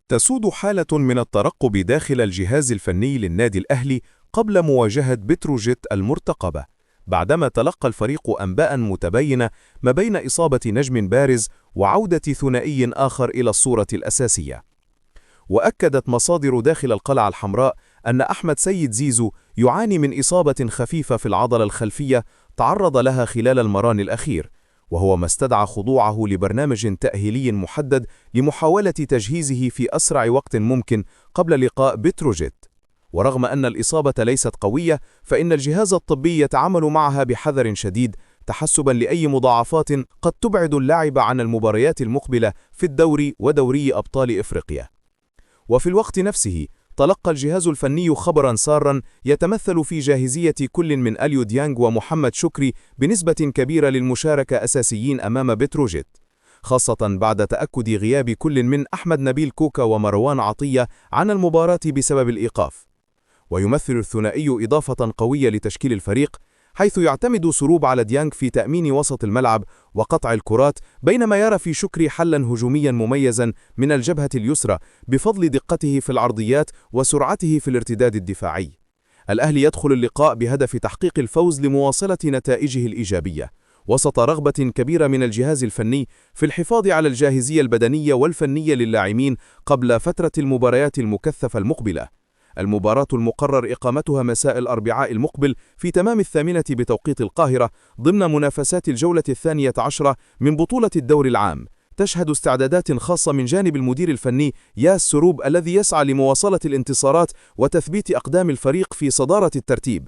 تسود حالة من الترقب داخل الجهاز الفني للنادي الأهلي قبل مواجهة بتروجيت المرتقبة، بعدما تلقى الفريق أنباء متباينة ما بين إصابة نجم بارز وعودة ثنائي آخر إلى الصورة الأساسية. وأكدت مصادر داخل القلعة الحمراء أن أحمد سيد زيزو يعاني من إصابة خفيفة في العضلة الخلفية تعرض لها خلال المران الأخير، وهو ما استدعى خضوعه لبرنامج تأهيلي محدد لمحاولة تجهيزه في أسرع وقت ممكن قبل لقاء بتروجيت. ورغم أن الإصابة ليست قوية، فإن الجهاز الطبي يتعامل معها بحذر شديد تحسبا لأي مضاعفات قد تبعد اللاعب عن المباريات المقبلة في الدوري ودوري أبطال إفريقيا. وفي الوقت نفسه تلقى الجهاز الفني خبرا سارا يتمثل في جاهزية كل من أليو ديانج ومحمد شكري بنسبة كبيرة للمشاركة أساسيين أمام بتروجيت، خاصة بعد تأكد غياب كل من أحمد نبيل كوكا ومروان عطية عن المباراة بسبب الإيقاف. ويمثل الثنائي إضافة قوية لتشكيل الفريق، حيث يعتمد سروب على ديانج في تأمين وسط الملعب وقطع الكرات، بينما يرى في شكري حلا هجوميا مميزا من الجبهة اليسرى بفضل دقته في العرضيات وسرعته في الارتداد الدفاعي. الأهلي يدخل اللقاء بهدف تحقيق الفوز لمواصلة نتائجه الإيجابية، وسط رغبة كبيرة من الجهاز الفني في الحفاظ على الجاهزية البدنية والفنية للاعبين قبل فترة المباريات المكثفة المقبلة. المباراة المقرر إقامتها مساء الأربعاء المقبل في تمام 8 بتوقيت القاهرة ضمن منافسات الجولة 12 من بطولة الدوري العام، تشهد استعدادات خاصة من جانب المدير الفني ياس سروب الذي يسعى لمواصلة الانتصارات وتثبيت أقدام الفريق في صدارة الترتيب.